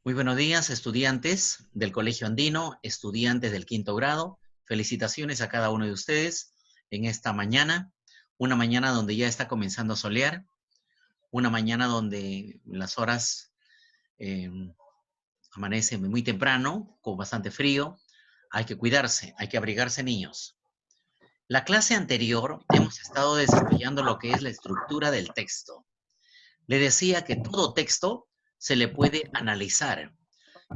Muy buenos días, estudiantes del Colegio Andino, estudiantes del quinto grado. Felicitaciones a cada uno de ustedes en esta mañana, una mañana donde ya está comenzando a solear, una mañana donde las horas amanecen muy temprano, con bastante frío. Hay que cuidarse, hay que abrigarse, niños. La clase anterior hemos estado desarrollando lo que es la estructura del texto. Le decía que todo texto se le puede analizar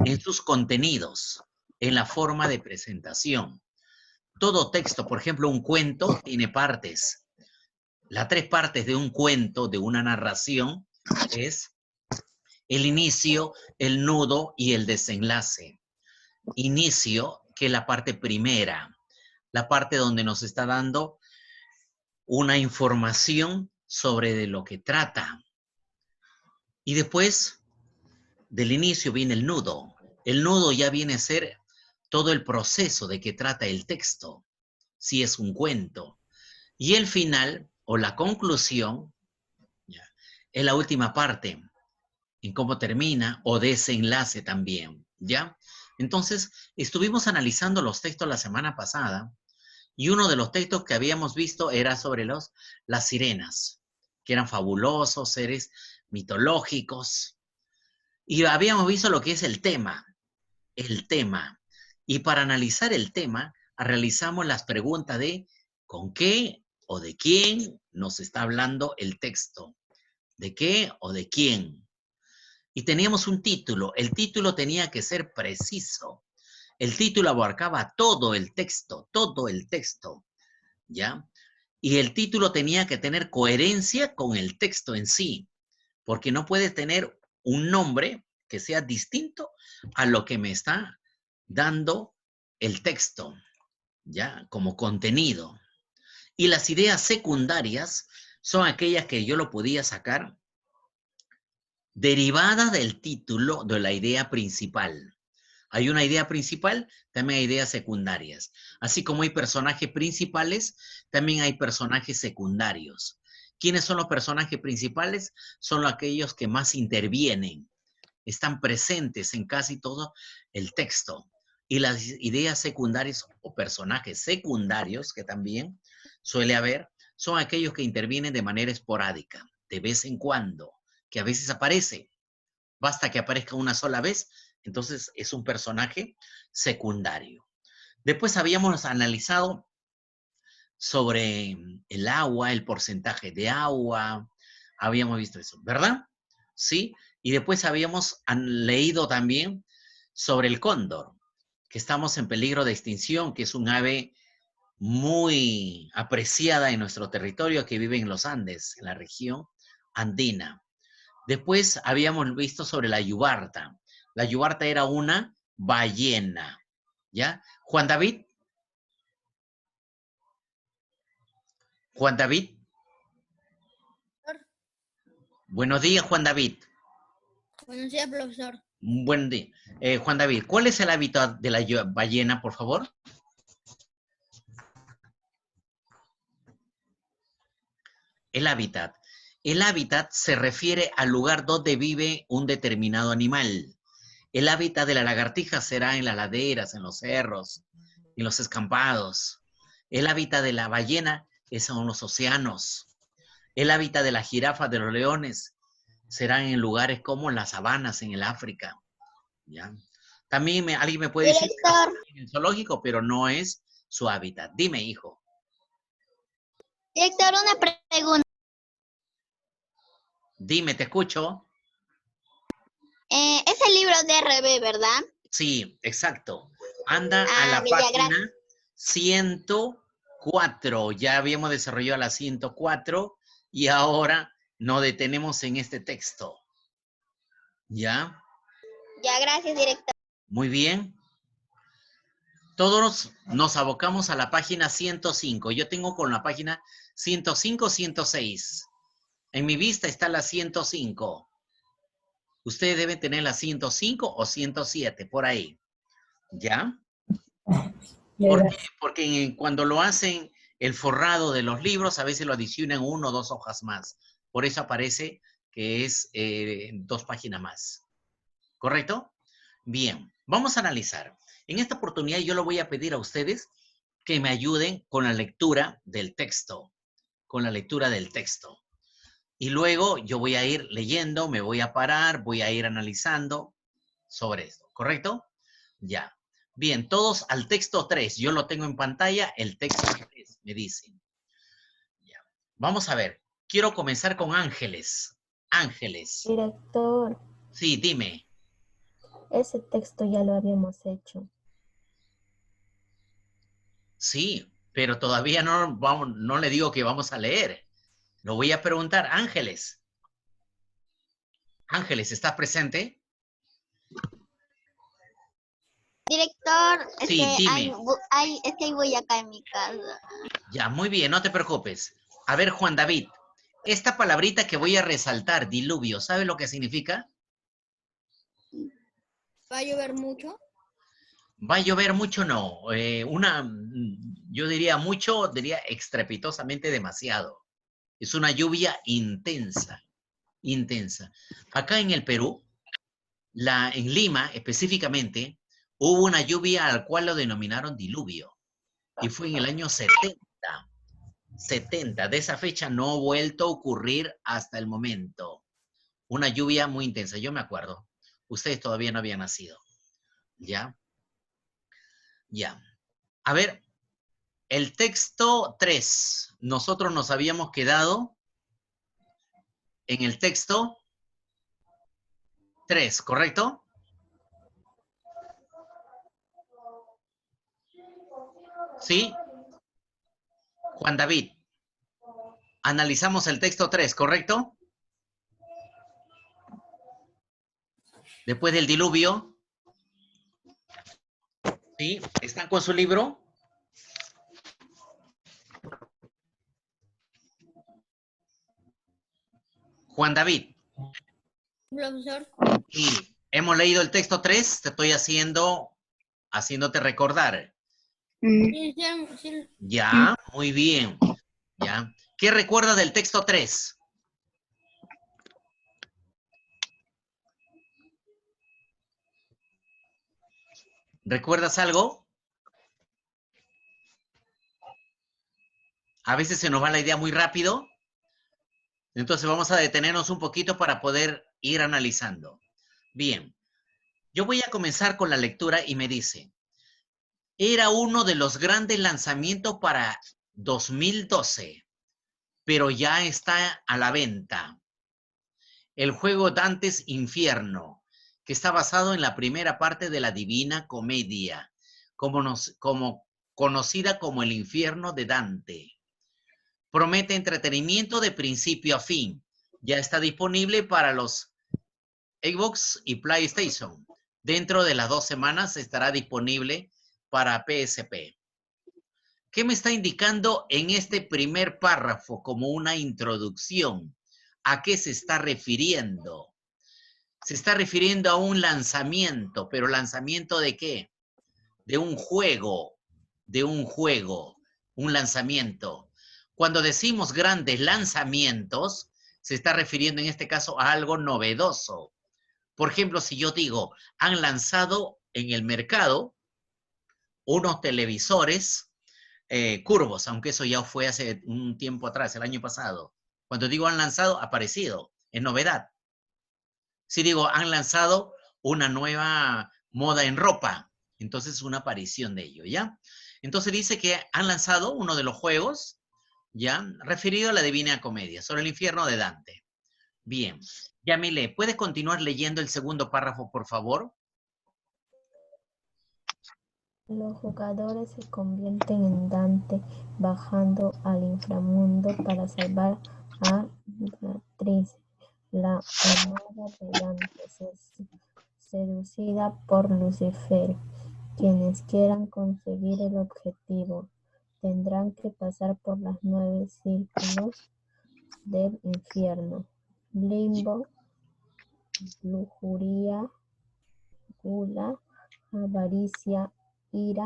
en sus contenidos, en la forma de presentación. Todo texto, por ejemplo, un cuento tiene partes. Las tres partes de un cuento, de una narración, es el inicio, el nudo y el desenlace. Inicio, que es la parte primera, la parte donde nos está dando una información sobre de lo que trata. Y después del inicio viene el nudo. El nudo ya viene a ser todo el proceso de que trata el texto, si es un cuento. Y el final, o la conclusión, ya, es la última parte, en cómo termina, o desenlace también, ¿ya? Entonces, estuvimos analizando los textos la semana pasada, y uno de los textos que habíamos visto era sobre las sirenas, que eran fabulosos, seres mitológicos, y habíamos visto lo que es el tema. Y para analizar el tema, realizamos las preguntas de ¿con qué o de quién nos está hablando el texto? ¿De qué o de quién? Y teníamos un título. El título tenía que ser preciso. El título abarcaba todo el texto, ¿ya? Y el título tenía que tener coherencia con el texto en sí, porque no puede tener un nombre que sea distinto a lo que me está dando el texto, ¿ya? Como contenido. Y las ideas secundarias son aquellas que yo lo podía sacar derivadas del título de la idea principal. Hay una idea principal, también hay ideas secundarias. Así como hay personajes principales, también hay personajes secundarios. ¿Quiénes son los personajes principales? Son aquellos que más intervienen, están presentes en casi todo el texto. Y las ideas secundarias o personajes secundarios, que también suele haber, son aquellos que intervienen de manera esporádica, de vez en cuando, que a veces aparece. Basta que aparezca una sola vez, entonces es un personaje secundario. Después habíamos analizado sobre el agua, el porcentaje de agua, habíamos visto eso, ¿verdad? Sí, y después habíamos leído también sobre el cóndor, que estamos en peligro de extinción, que es un ave muy apreciada en nuestro territorio, que vive en los Andes, en la región andina. Después habíamos visto sobre la yubarta. La yubarta era una ballena, ¿ya? Juan David. Juan David. Buenos días, Juan David. Buenos días, profesor. Buen día. Juan David, ¿cuál es el hábitat de la ballena, por favor? El hábitat. El hábitat se refiere al lugar donde vive un determinado animal. El hábitat de la lagartija será en las laderas, en los cerros, en los escampados. El hábitat de la ballena son los océanos. El hábitat de la jirafa, de los leones, serán en lugares como las sabanas en el África. ¿Ya? También alguien me puede decir que en el zoológico, pero no es su hábitat. Dime, hijo. Director, una pregunta. Dime, te escucho. Es el libro de RB, ¿verdad? Sí, exacto. Anda a la página 104. Ya habíamos desarrollado la 104 y ahora nos detenemos en este texto. ¿Ya? Ya, gracias, director. Muy bien. Todos nos abocamos a la página 105. Yo tengo con la página 105, 106. En mi vista está la 105. Ustedes deben tener la 105 o 107, por ahí. ¿Ya? ¿Por qué? Porque cuando lo hacen el forrado de los libros, a veces lo adicionan 1 o 2 hojas más. Por eso aparece que es 2 páginas más. ¿Correcto? Bien, vamos a analizar. En esta oportunidad yo le voy a pedir a ustedes que me ayuden con la lectura del texto, con la lectura del texto. Y luego yo voy a ir leyendo, me voy a parar, voy a ir analizando sobre esto, ¿correcto? Ya. Bien, todos al texto 3. Yo lo tengo en pantalla, el texto 3 me dicen. Ya. Vamos a ver. Quiero comenzar con Ángeles. Ángeles. Director, Sí, dime. ese texto ya lo habíamos hecho. Sí, pero todavía no, vamos, no le digo que vamos a leer. Lo voy a preguntar. Ángeles. Ángeles, ¿estás presente? Director, Sí, dime. es que voy acá en mi casa. Ya, muy bien, no te preocupes. A ver, Juan David, esta palabrita que voy a resaltar, diluvio, ¿sabe lo que significa? ¿Va a llover mucho? Va a llover mucho, no. Yo diría mucho, diría estrepitosamente demasiado. Es una lluvia intensa, intensa. Acá en el Perú, en Lima específicamente, hubo una lluvia al cual lo denominaron diluvio. Y fue en el año 70. 70. De esa fecha no ha vuelto a ocurrir hasta el momento. Una lluvia muy intensa, yo me acuerdo. Ustedes todavía no habían nacido. ¿Ya? Ya. A ver, el texto 3. Nosotros nos habíamos quedado en el texto 3, ¿correcto? ¿Sí? Juan David. Analizamos el texto 3, ¿correcto? Después del diluvio. ¿Sí? ¿Están con su libro? Juan David. Profesor. Sí. Hemos leído el texto 3. Te estoy haciéndote recordar. Sí, sí. Ya, muy bien. Ya. ¿Qué recuerdas del texto 3? ¿Recuerdas algo? A veces se nos va la idea muy rápido. Entonces vamos a detenernos un poquito para poder ir analizando. Bien, yo voy a comenzar con la lectura y me dice, era uno de los grandes lanzamientos para 2012, pero ya está a la venta. El juego Dante's Infierno, que está basado en la primera parte de la Divina Comedia, como conocida como el infierno de Dante. Promete entretenimiento de principio a fin. Ya está disponible para los Xbox y PlayStation. Dentro de las 2 semanas estará disponible para PSP. ¿Qué me está indicando en este primer párrafo como una introducción? ¿A qué se está refiriendo? Se está refiriendo a un lanzamiento, pero ¿lanzamiento de qué? De un juego, un lanzamiento. Cuando decimos grandes lanzamientos, se está refiriendo en este caso a algo novedoso. Por ejemplo, si yo digo, han lanzado en el mercado unos televisores curvos, aunque eso ya fue hace un tiempo atrás, el año pasado. Cuando digo han lanzado, aparecido, es novedad. Si digo han lanzado una nueva moda en ropa, entonces es una aparición de ello, ¿ya? Entonces dice que han lanzado uno de los juegos, ¿ya? Referido a la Divina Comedia, sobre el infierno de Dante. Bien. Yamile, ¿puedes continuar leyendo el segundo párrafo, por favor? Los jugadores se convierten en Dante bajando al inframundo para salvar a Beatriz, la amada de Dante, seducida por Lucifer. Quienes quieran conseguir el objetivo tendrán que pasar por los 9 círculos del infierno: limbo, lujuria, gula, avaricia, ira,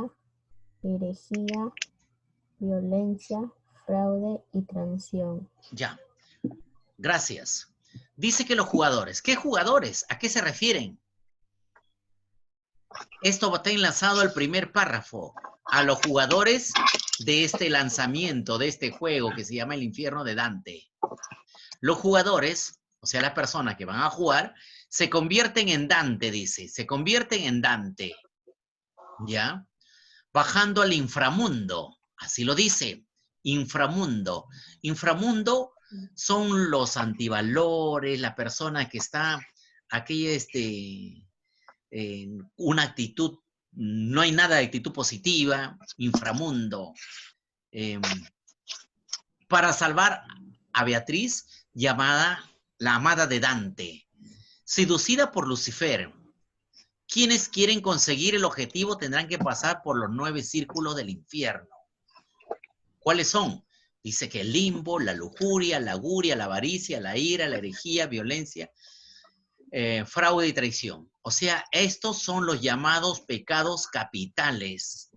herejía, violencia, fraude y traición. Ya. Gracias. Dice que los jugadores. ¿Qué jugadores? ¿A qué se refieren? Esto está enlazado al primer párrafo, a los jugadores de este lanzamiento, de este juego que se llama El Infierno de Dante. Los jugadores, o sea, las personas que van a jugar, se convierten en Dante, dice, se convierten en Dante, ¿ya? Bajando al inframundo, así lo dice, inframundo. Inframundo son los antivalores, la persona que está, aquella, una actitud, no hay nada de actitud positiva, inframundo. Para salvar a Beatriz, llamada la amada de Dante, seducida por Lucifer. Quienes quieren conseguir el objetivo tendrán que pasar por los 9 círculos del infierno. ¿Cuáles son? Dice que el limbo, la lujuria, la guria, la avaricia, la ira, la herejía, violencia, fraude y traición. O sea, estos son los llamados pecados capitales.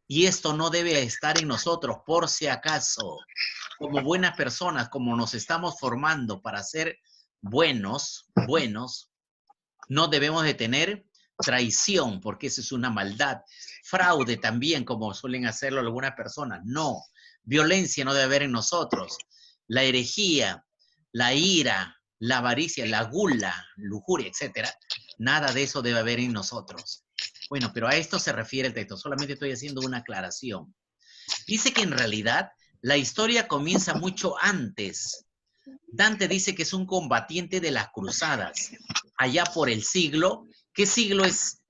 Y esto no debe estar en nosotros, por si acaso. Como buenas personas, como nos estamos formando para ser buenos, no debemos de tener traición, porque eso es una maldad. Fraude también, como suelen hacerlo algunas personas. No. Violencia no debe haber en nosotros. La herejía, la ira, la avaricia, la gula, lujuria, etcétera, nada de eso debe haber en nosotros. Bueno, pero a esto se refiere el texto. Solamente estoy haciendo una aclaración. Dice que en realidad la historia comienza mucho antes. Dante dice que es un combatiente de las cruzadas. Allá por el siglo. ¿Qué siglo es,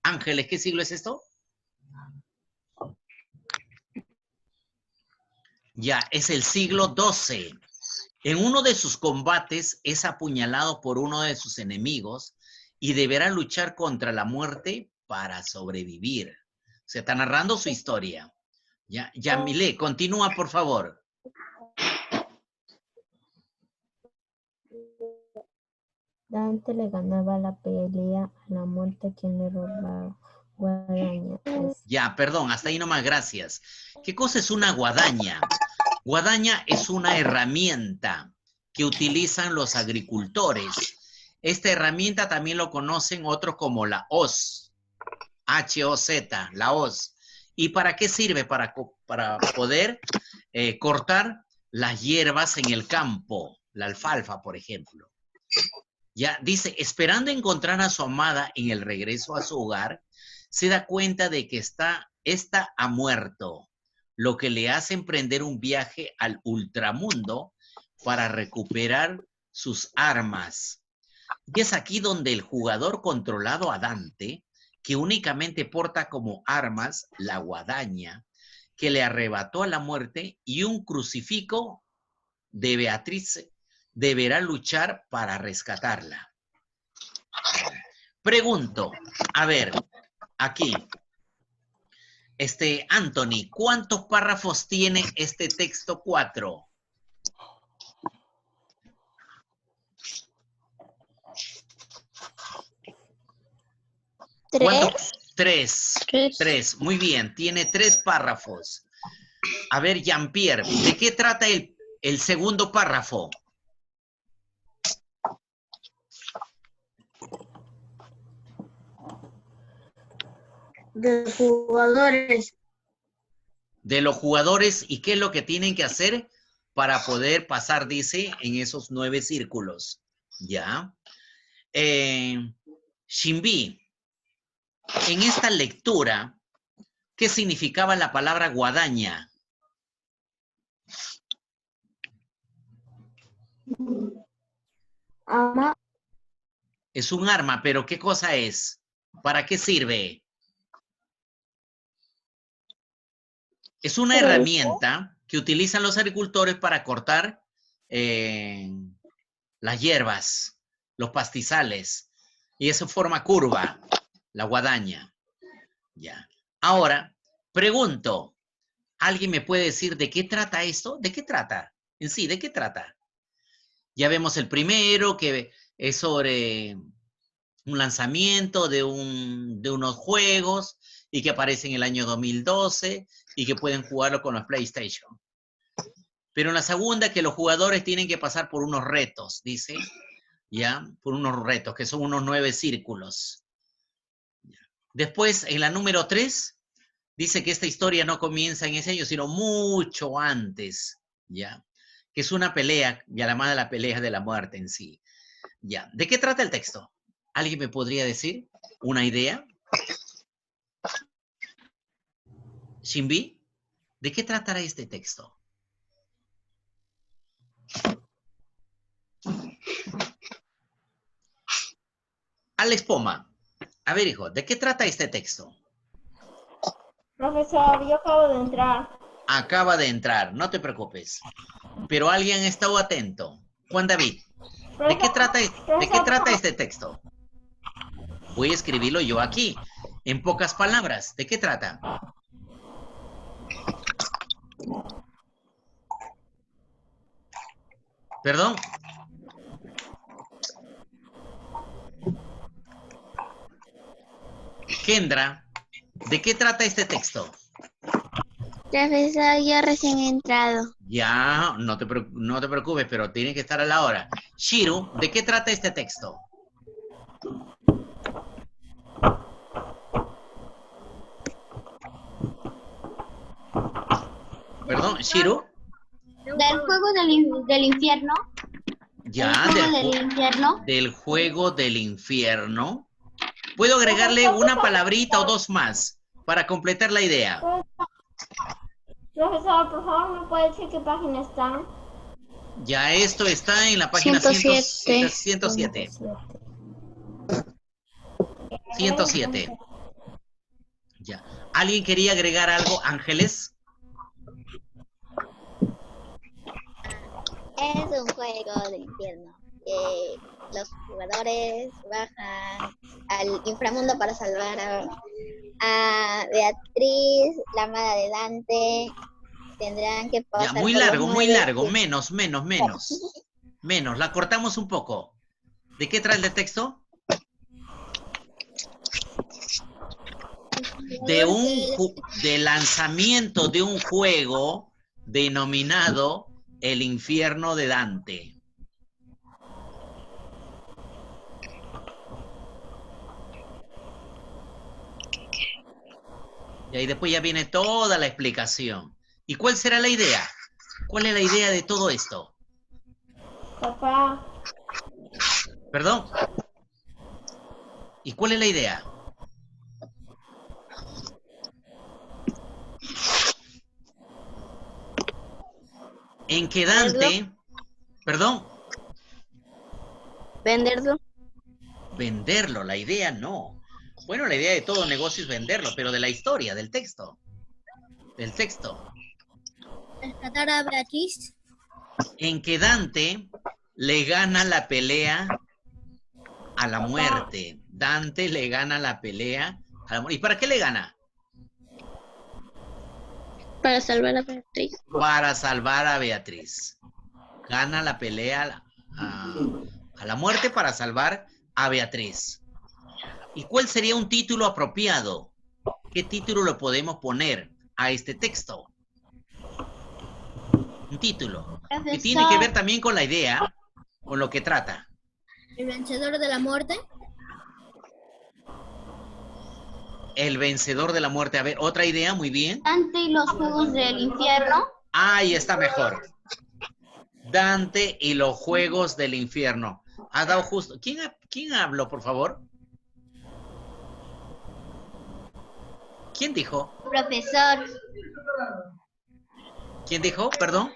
Ángeles? ¿Qué siglo es esto? Ya, es el siglo XII. En uno de sus combates es apuñalado por uno de sus enemigos y deberá luchar contra la muerte para sobrevivir. Se está narrando su historia. Ya, Yamile, continúa, por favor. Dante le ganaba la pelea a la muerte quien le robaba guadaña. Ya, perdón, hasta ahí nomás, gracias. ¿Qué cosa es una guadaña? Guadaña es una herramienta que utilizan los agricultores. Esta herramienta también lo conocen otros como la hoz, H-O-Z, la hoz. ¿Y para qué sirve? Para poder cortar las hierbas en el campo, la alfalfa, por ejemplo. Ya dice, esperando encontrar a su amada en el regreso a su hogar, se da cuenta de que esta ha muerto, lo que le hace emprender un viaje al ultramundo para recuperar sus armas. Y es aquí donde el jugador controlado a Dante, que únicamente porta como armas la guadaña, que le arrebató a la muerte, y un crucifijo de Beatriz, deberá luchar para rescatarla. Pregunto, a ver, aquí, Anthony, ¿cuántos párrafos tiene este texto 4? Tres. Muy bien, tiene 3 párrafos. A ver, Jean-Pierre, ¿de qué trata el segundo párrafo? De jugadores. De los jugadores, ¿y qué es lo que tienen que hacer para poder pasar, dice, en esos 9 círculos? ¿Ya? Shimbi, en esta lectura, ¿qué significaba la palabra guadaña? Arma. Es un arma, pero ¿qué cosa es? ¿Para qué sirve? Es una herramienta que utilizan los agricultores para cortar las hierbas, los pastizales, y eso forma curva, la guadaña. Ya. Ahora, pregunto, ¿alguien me puede decir de qué trata esto? ¿De qué trata? En sí, ¿de qué trata? Ya vemos el primero, que es sobre un lanzamiento de unos juegos y que aparece en el año 2012 y que pueden jugarlo con los PlayStation. Pero en la segunda, que los jugadores tienen que pasar por unos retos, dice, ¿ya? Por unos retos, que son unos 9 círculos. Después, en la número 3, dice que esta historia no comienza en ese año, sino mucho antes, ¿ya? Que es una pelea, llamada la pelea de la muerte en sí. Ya. ¿De qué trata el texto? ¿Alguien me podría decir una idea? Shinbi, ¿de qué tratará este texto? Alex Poma. A ver, hijo, ¿de qué trata este texto? Profesor, yo acabo de entrar. Acaba de entrar, no te preocupes. Pero alguien ha estado atento. Juan David, ¿de qué trata este texto? Voy a escribirlo yo aquí. En pocas palabras, ¿de qué trata? ¿Perdón? Kendra, ¿de qué trata este texto? Profesor, yo recién he entrado. Ya, no te preocupes, pero tiene que estar a la hora. Shiru, ¿de qué trata este texto? Perdón, Shiru. ¿Del juego del infierno? Ya, del juego del infierno. Puedo agregarle Profesor, una palabrita o dos más para completar la idea. Profesor, por favor, ¿me puede decir qué página están? Ya, esto está en la página 107. 107. 107. Ya. ¿Alguien quería agregar algo, Ángeles? Es un juego del infierno. Los jugadores bajan al inframundo para salvar a Beatriz, la amada de Dante. Tendrán que pasar. Ya, muy por largo, los muy 9 largo. Menos. Menos, la cortamos un poco. ¿De qué trae el texto? De lanzamiento de un juego denominado El Infierno de Dante. Y ahí después ya viene toda la explicación. ¿Y cuál será la idea? ¿Cuál es la idea de todo esto? Papá. ¿Perdón? ¿Y cuál es la idea? En que Dante... ¿Perdón? Venderlo. Venderlo, la idea no. Bueno, la idea de todo negocio es venderlo, pero de la historia, del texto. Del texto. Rescatar a Beatriz. En que Dante le gana la pelea a la muerte. Dante le gana la pelea a la muerte. ¿Y para qué le gana? Para salvar a Beatriz. Para salvar a Beatriz. Gana la pelea a la muerte para salvar a Beatriz. ¿Y cuál sería un título apropiado? ¿Qué título le podemos poner a este texto? Un título. Profesor. Que tiene que ver también con la idea, con lo que trata. El vencedor de la muerte. El vencedor de la muerte. A ver, otra idea, muy bien. Dante y los juegos del infierno. Ahí está mejor. Dante y los juegos del infierno. Ha dado justo. ¿Quién habló, por favor? ¿Quién dijo? Profesor. ¿Quién dijo? Perdón.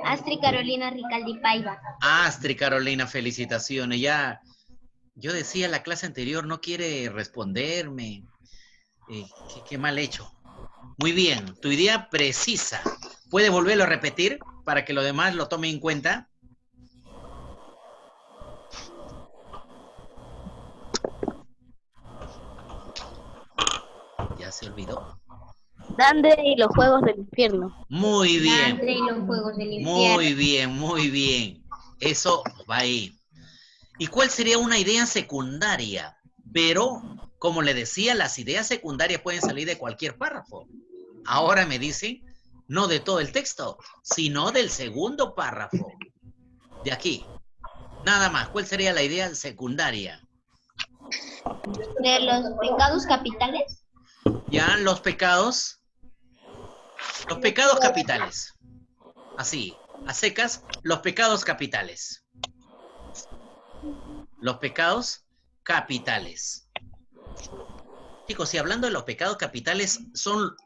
Astrid Carolina Ricaldi Paiva. Astrid Carolina, felicitaciones. Ya, yo decía en la clase anterior, no quiere responderme. Qué mal hecho. Muy bien, tu idea precisa. ¿Puede volverlo a repetir para que los demás lo tomen en cuenta? Ya se olvidó. Dante y los juegos del infierno. Muy bien. Dante y los juegos del infierno. Muy bien, muy bien. Eso va ahí. ¿Y cuál sería una idea secundaria? Pero, como le decía, las ideas secundarias pueden salir de cualquier párrafo. Ahora me dicen, no de todo el texto, sino del segundo párrafo. De aquí. Nada más. ¿Cuál sería la idea secundaria? De los pecados capitales. Ya, los pecados capitales. Así, a secas, los pecados capitales. Los pecados capitales. Chicos, y hablando de los pecados capitales, son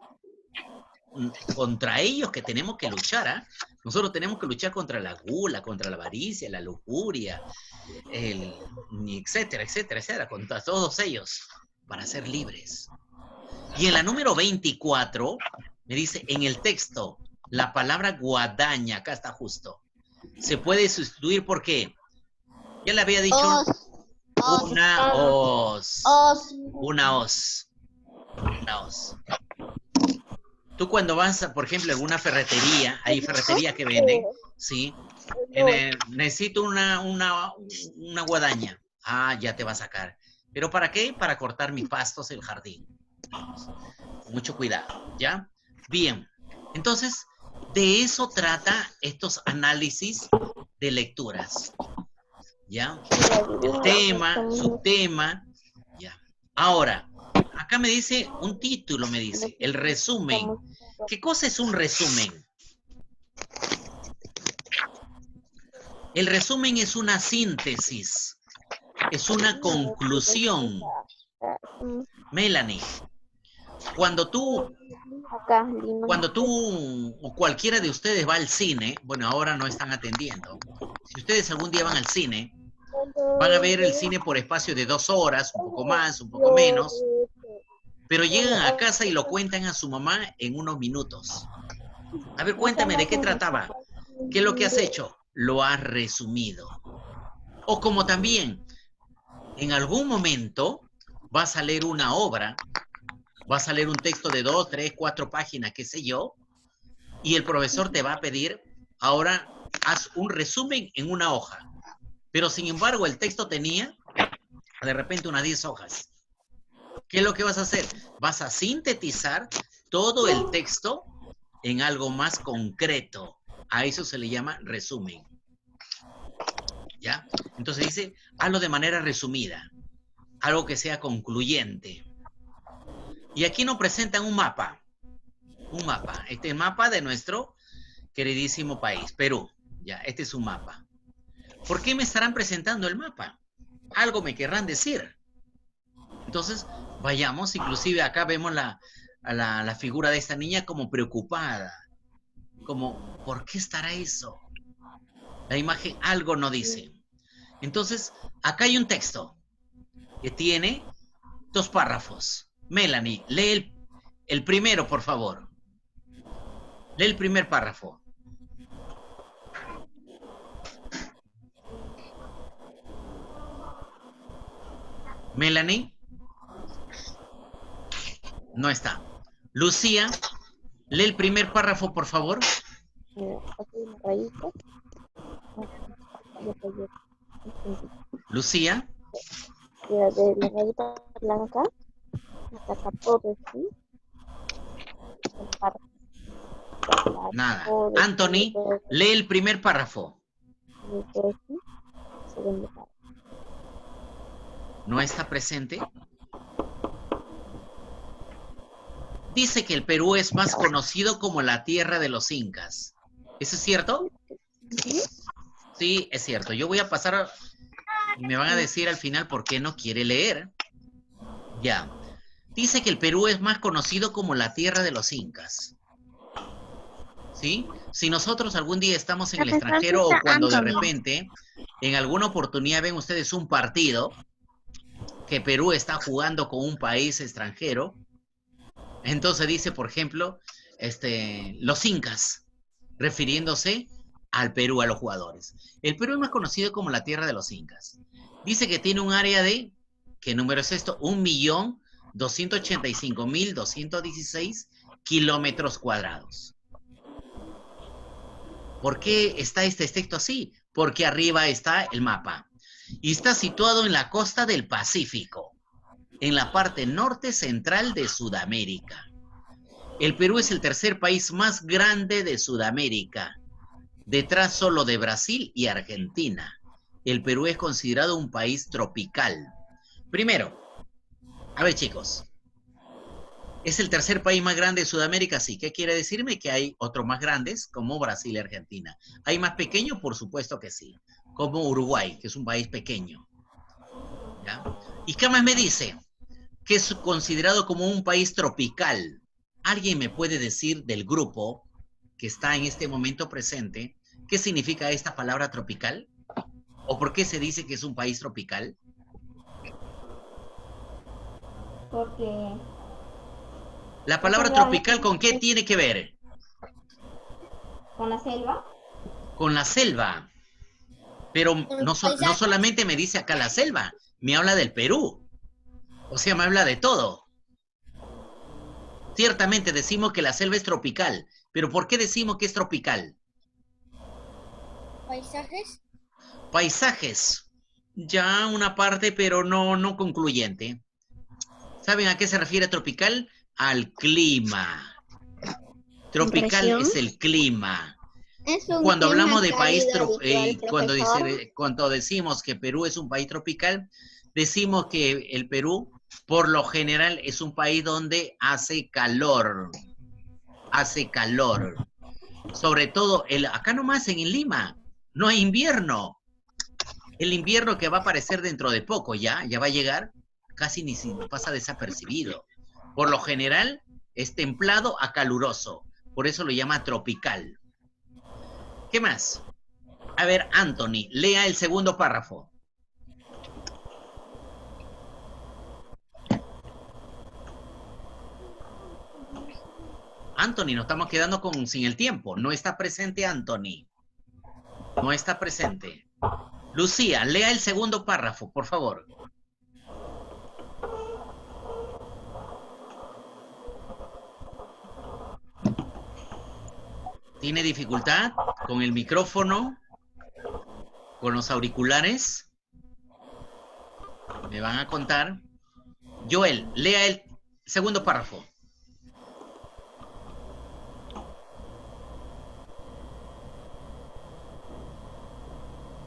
contra ellos que tenemos que luchar, ¿ah? Nosotros tenemos que luchar contra la gula, contra la avaricia, la lujuria, etcétera, etcétera, etcétera, contra todos ellos, para ser libres. Y en la número 24, me dice, en el texto, la palabra guadaña, acá está justo, se puede sustituir por ¿qué? Ya le había dicho una os. Una os. Una os. Tú cuando vas, por ejemplo, a alguna ferretería, hay ferreterías que venden, ¿sí? Necesito una guadaña. Ah, ya te va a sacar. ¿Pero para qué? Para cortar mis pastos en el jardín. Mucho cuidado, ¿ya? Bien. Entonces, de eso trata estos análisis de lecturas. ¿Ya? El tema, subtema, ya. Ahora, acá me dice, un título me dice, el resumen. ¿Qué cosa es un resumen? El resumen es una síntesis, es una conclusión. Melanie, cuando tú o cualquiera de ustedes va al cine, bueno, ahora no están atendiendo. Si ustedes algún día van al cine, van a ver el cine por espacio de 2 horas, un poco más, un poco menos, pero llegan a casa y lo cuentan a su mamá en unos minutos. A ver, cuéntame, ¿de qué trataba? ¿Qué es lo que has hecho? Lo has resumido. O como también, en algún momento vas a leer una obra, vas a leer un texto de 2, 3, 4 páginas, qué sé yo, y el profesor te va a pedir, ahora haz un resumen en una hoja. Pero sin embargo, el texto tenía de repente unas 10 hojas. ¿Qué es lo que vas a hacer? Vas a sintetizar todo el texto en algo más concreto. A eso se le llama resumen. ¿Ya? Entonces dice, hazlo de manera resumida. Algo que sea concluyente. Y aquí nos presentan un mapa. Un mapa. Este es el mapa de nuestro queridísimo país, Perú. Ya, este es un mapa. ¿Por qué me estarán presentando el mapa? Algo me querrán decir. Entonces, vayamos, inclusive acá vemos la figura de esta niña como preocupada. Como, ¿por qué estará eso? La imagen algo no dice. Entonces, acá hay un texto que tiene 2 párrafos. Melanie, lee el primero, por favor. Lee el primer párrafo. Melanie. No está. Lucía, lee el primer párrafo, por favor. Lucía. De la rayita blanca hasta acá todo, ¿sí? Nada. Anthony, lee el primer párrafo. ¿No está presente? Dice que el Perú es más conocido como la tierra de los incas. ¿Eso es cierto? Sí, es cierto. Yo voy a pasar y me van a decir al final por qué no quiere leer. Ya. Dice que el Perú es más conocido como la tierra de los incas. ¿Sí? Si nosotros algún día estamos en el extranjero o cuando de repente en alguna oportunidad ven ustedes un partido que Perú está jugando con un país extranjero, entonces dice, por ejemplo, los incas, refiriéndose al Perú, a los jugadores. El Perú es más conocido como la tierra de los incas. Dice que tiene un área de, ¿qué número es esto? 1.285.216 kilómetros cuadrados. ¿Por qué está este texto así? Porque arriba está el mapa. Y está situado en la costa del Pacífico, en la parte norte central de Sudamérica. El Perú es el tercer país más grande de Sudamérica, detrás solo de Brasil y Argentina. El Perú es considerado un país tropical. Primero, A ver, chicos. ¿Es el tercer país más grande de Sudamérica? Sí. ¿Qué quiere decirme? Que hay otros más grandes, como Brasil y Argentina. ¿Hay más pequeños? Por supuesto que sí. Como Uruguay, que es un país pequeño. ¿Ya? ¿Y qué más me dice? Que es considerado como un país tropical. ¿Alguien me puede decir del grupo que está en este momento presente qué significa esta palabra tropical? ¿O por qué se dice que es un país tropical? Porque La palabra tropical, ¿con qué tiene que ver? con la selva. Con la selva. Pero no solamente me dice acá la selva, me habla del Perú. O sea, me habla de todo. Ciertamente decimos que la selva es tropical, pero ¿por qué decimos que es tropical? Paisajes. Paisajes. Ya una parte, pero no concluyente. ¿Saben a qué se refiere tropical? Al clima. Tropical ¿Región? es el clima. Es un Cuando clima hablamos de país, cálido habitual, cuando decimos que Perú es un país tropical, decimos que el Perú, por lo general, es un país donde hace calor. Hace calor. Sobre todo, acá nomás en Lima, no hay invierno. El invierno que va a aparecer dentro de poco ya va a llegar, casi ni pasa desapercibido. Por lo general, es templado a caluroso. Por eso lo llama tropical. ¿Qué más? A ver, Anthony, lea el segundo párrafo. Anthony, nos estamos quedando sin el tiempo. No está presente Anthony. No está presente. Lucía, lea el segundo párrafo, por favor. ¿Tiene dificultad con el micrófono? ¿Con los auriculares? Me van a contar. Joel, lea el segundo párrafo.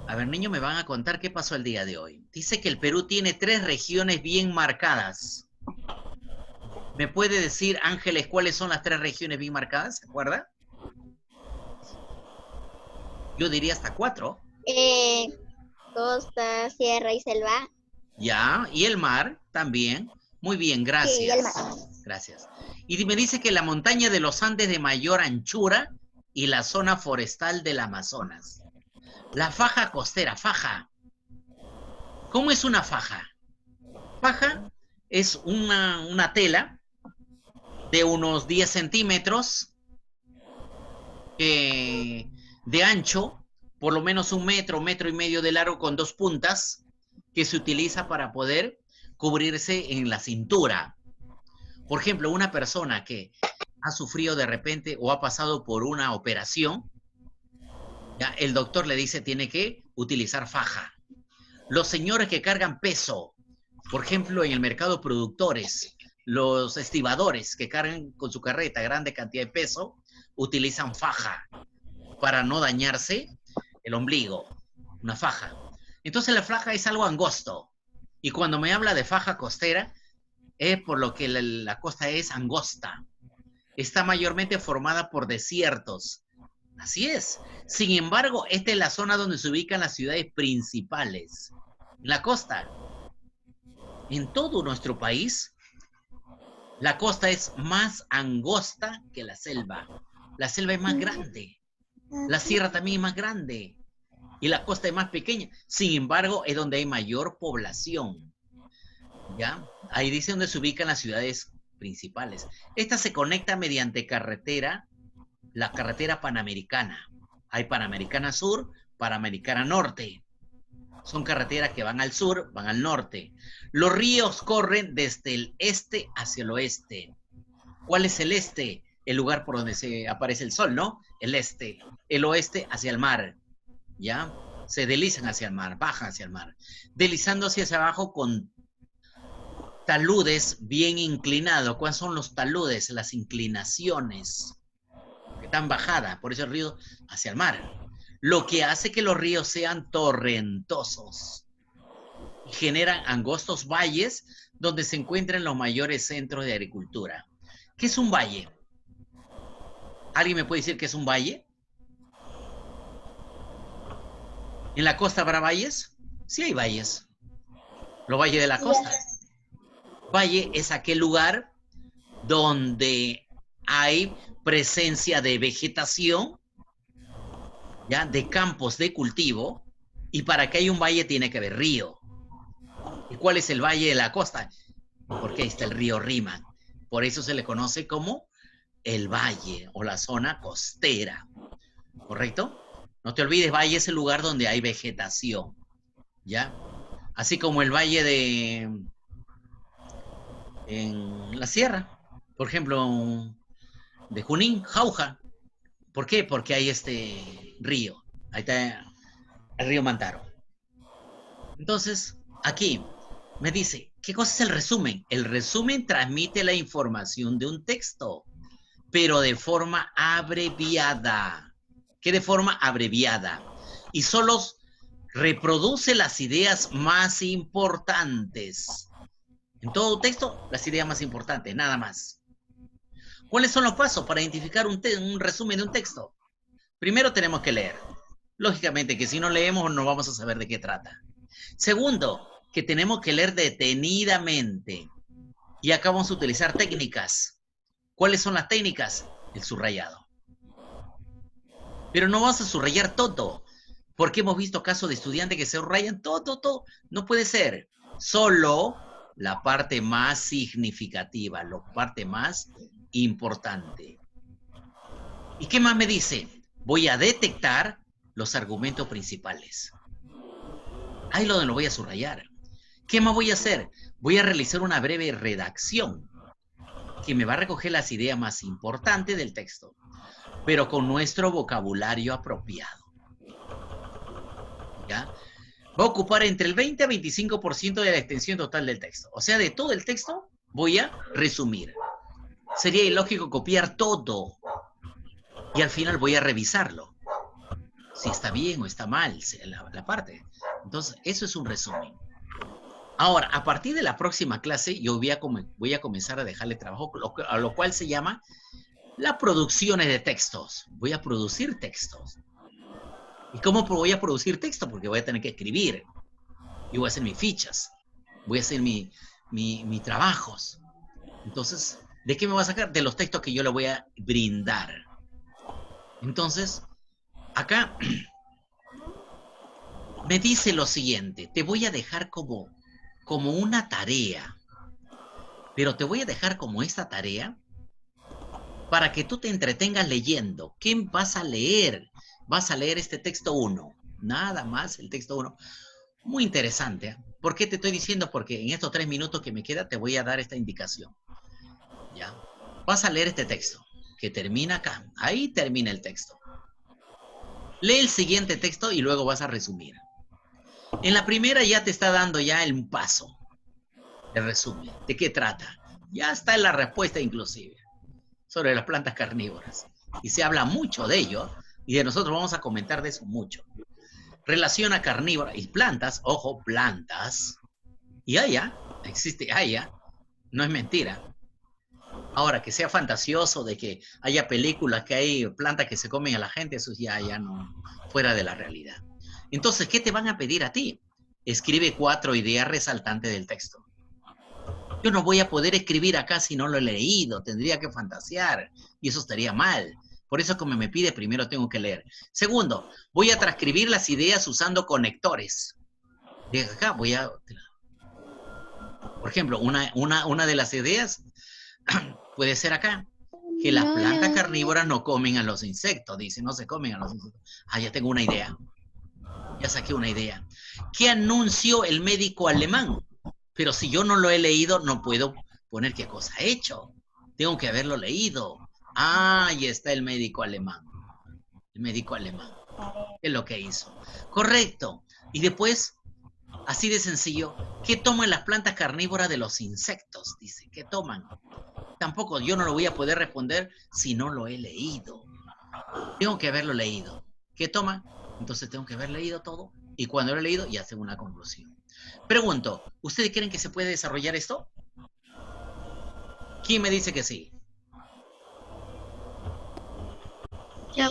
A ver, niños, me van a contar qué pasó el día de hoy. Dice que el Perú tiene 3 regiones bien marcadas. ¿Me puede decir, Ángeles, cuáles son las 3 regiones bien marcadas? ¿Se acuerda? Yo diría hasta 4. Costa, sierra y selva. Ya, y el mar también. Muy bien, gracias. Sí, el mar. Gracias. Y me dice que la montaña de los Andes de mayor anchura y la zona forestal del Amazonas. La faja costera, faja. ¿Cómo es una faja? Faja es una tela de unos 10 centímetros de ancho, por lo menos 1 metro, 1,5 metros de largo con 2 puntas, que se utiliza para poder cubrirse en la cintura. Por ejemplo, una persona que ha sufrido de repente o ha pasado por una operación, ya, el doctor le dice tiene que utilizar faja. Los señores que cargan peso, por ejemplo, en el mercado productores, los estibadores que cargan con su carreta grande cantidad de peso, utilizan faja para no dañarse el ombligo, una faja. Entonces la faja es algo angosto. Y cuando me habla de faja costera, es por lo que la costa es angosta. Está mayormente formada por desiertos. Así es. Sin embargo, esta es la zona donde se ubican las ciudades principales. En la costa. En todo nuestro país, la costa es más angosta que la selva. La selva es más grande. La sierra también es más grande. Y la costa es más pequeña. Sin embargo, es donde hay mayor población. ¿Ya? Ahí dice donde se ubican las ciudades principales. Esta se conecta mediante carretera, la carretera Panamericana. Hay Panamericana Sur, Panamericana Norte. Son carreteras que van al sur, van al norte. Los ríos corren desde el este hacia el oeste. ¿Cuál es el este? El lugar por donde se aparece el sol, ¿no? El este. El oeste hacia el mar. ¿Ya? Se deslizan hacia el mar, bajan hacia el mar. Deslizándose hacia abajo con taludes bien inclinados. ¿Cuáles son los taludes? Las inclinaciones. Que están bajadas, por eso el río hacia el mar. Lo que hace que los ríos sean torrentosos. y generan angostos valles donde se encuentran los mayores centros de agricultura. ¿Qué es un valle? ¿Alguien me puede decir qué es un valle? ¿En la costa habrá valles? Sí hay valles. Los valles de la costa. Valle es aquel lugar donde hay presencia de vegetación, ¿ya? De campos de cultivo, y para que haya un valle tiene que haber río. ¿Y cuál es el valle de la costa? Porque ahí está el río Rímac. Por eso se le conoce como el valle o la zona costera. ¿Correcto? No te olvides, valle es el lugar donde hay vegetación, ¿ya? Así como el valle en la sierra, por ejemplo, de Junín, Jauja. ¿Por qué? Porque hay este río. Ahí está el río Mantaro. Entonces, aquí me dice, ¿qué cosa es el resumen? El resumen transmite la información de un texto, pero de forma abreviada. ¿Qué de forma abreviada? Y solo reproduce las ideas más importantes. En todo texto, las ideas más importantes, nada más. ¿Cuáles son los pasos para identificar un resumen de un texto? Primero tenemos que leer. Lógicamente que si no leemos no vamos a saber de qué trata. Segundo, que tenemos que leer detenidamente. Y acá vamos a utilizar técnicas. ¿Cuáles son las técnicas? El subrayado. Pero no vamos a subrayar todo. Porque hemos visto casos de estudiantes que se subrayan todo. No puede ser. Solo la parte más significativa, la parte más importante. ¿Y qué más me dice? Voy a detectar los argumentos principales. Ahí lo voy a subrayar. ¿Qué más voy a hacer? Voy a realizar una breve redacción que me va a recoger las ideas más importantes del texto, pero con nuestro vocabulario apropiado. ¿Ya? Va a ocupar entre el 20 a 25% de la extensión total del texto. O sea, de todo el texto voy a resumir. Sería ilógico copiar todo y al final voy a revisarlo. Si está bien o está mal la parte. Entonces, eso es un resumen. Ahora, a partir de la próxima clase, yo voy a comenzar a dejarle trabajo, a lo cual se llama las producciones de textos. Voy a producir textos. ¿Y cómo voy a producir texto? Porque voy a tener que escribir. Y voy a hacer mis fichas. Voy a hacer mis trabajos. Entonces, ¿de qué me voy a sacar? De los textos que yo le voy a brindar. Entonces, acá me dice lo siguiente. Te voy a dejar como una tarea. Pero te voy a dejar como esta tarea para que tú te entretengas leyendo. ¿Qué vas a leer? Vas a leer este texto 1. Nada más el texto 1. Muy interesante. ¿Eh? ¿Por qué te estoy diciendo? Porque en estos 3 minutos que me queda te voy a dar esta indicación. ¿Ya? Vas a leer este texto que termina acá. Ahí termina el texto. Lee el siguiente texto y luego vas a resumir. En la primera ya te está dando ya el paso. El resumen. ¿De qué trata? Ya está en la respuesta inclusive. Sobre las plantas carnívoras. Y se habla mucho de ello. Y de nosotros vamos a comentar de eso mucho. Relaciona carnívora y plantas. Ojo, plantas. Y haya. Existe haya. No es mentira. Ahora, que sea fantasioso de que haya películas que hay plantas que se comen a la gente, eso ya no, fuera de la realidad. Entonces, ¿qué te van a pedir a ti? Escribe 4 ideas resaltantes del texto. Yo no voy a poder escribir acá si no lo he leído, tendría que fantasear, y eso estaría mal. Por eso, como me pide, primero tengo que leer. Segundo, voy a transcribir las ideas usando conectores. De acá voy a... Por ejemplo, una de las ideas puede ser acá, que las plantas carnívoras no comen a los insectos, dice, no se comen a los insectos. Ah, ya tengo una idea. Ya saqué una idea. ¿Qué anunció el médico alemán? Pero si yo no lo he leído, no puedo poner qué cosa ha hecho. Tengo que haberlo leído. Ah, ahí está el médico alemán. El médico alemán. ¿Qué es lo que hizo? Correcto. Y después, así de sencillo, ¿qué toman las plantas carnívoras de los insectos? Dice, ¿qué toman? Tampoco, yo no lo voy a poder responder si no lo he leído. Tengo que haberlo leído. ¿Qué toman? Entonces tengo que haber leído todo. Y cuando lo he leído, ya tengo una conclusión. Pregunto, ¿ustedes creen que se puede desarrollar esto? ¿Quién me dice que sí? Sí,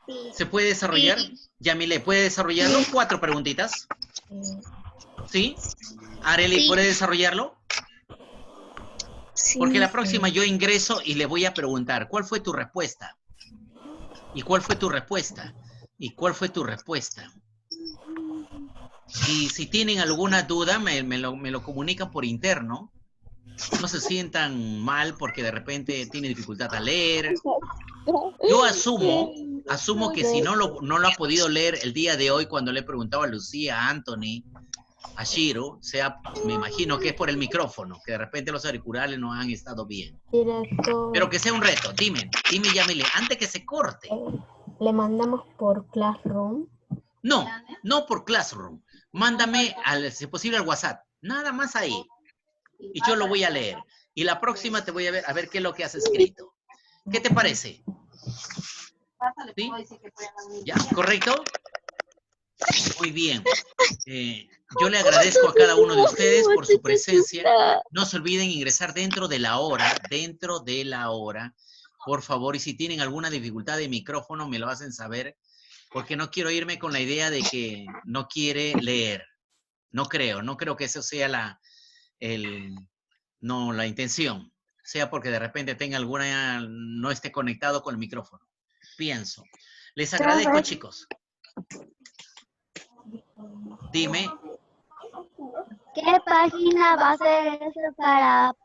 sí. ¿Se puede desarrollar? Yamile, ¿puede desarrollarlo? 4 preguntitas. ¿Sí? Areli, ¿puede desarrollarlo? Porque la próxima yo ingreso y le voy a preguntar, ¿cuál fue tu respuesta? ¿Y cuál fue tu respuesta? ¿Y cuál fue tu respuesta? Y si tienen alguna duda, me lo comunican por interno. No se sientan mal porque de repente tiene dificultad al leer. Yo asumo que si no lo ha podido leer el día de hoy cuando le he preguntado a Lucía, a Anthony, a Shiro, me imagino que es por el micrófono, que de repente los auriculares no han estado bien. Director, Pero que sea un reto. Dime, Yamile, antes que se corte. le mandamos por Classroom. No por Classroom. Mándame, si es posible, al WhatsApp. Nada más ahí. Y yo lo voy a leer. Y la próxima te voy a ver qué es lo que has escrito. ¿Qué te parece? ¿Sí? ¿Ya? ¿Correcto? Muy bien. Yo le agradezco a cada uno de ustedes por su presencia. No se olviden ingresar dentro de la hora. Por favor, y si tienen alguna dificultad de micrófono, me lo hacen saber, porque no quiero irme con la idea de que no quiere leer. No creo que eso sea la intención. Sea porque de repente tenga no esté conectado con el micrófono. Pienso. Les agradezco, chicos. Dime. ¿Qué página va a ser eso para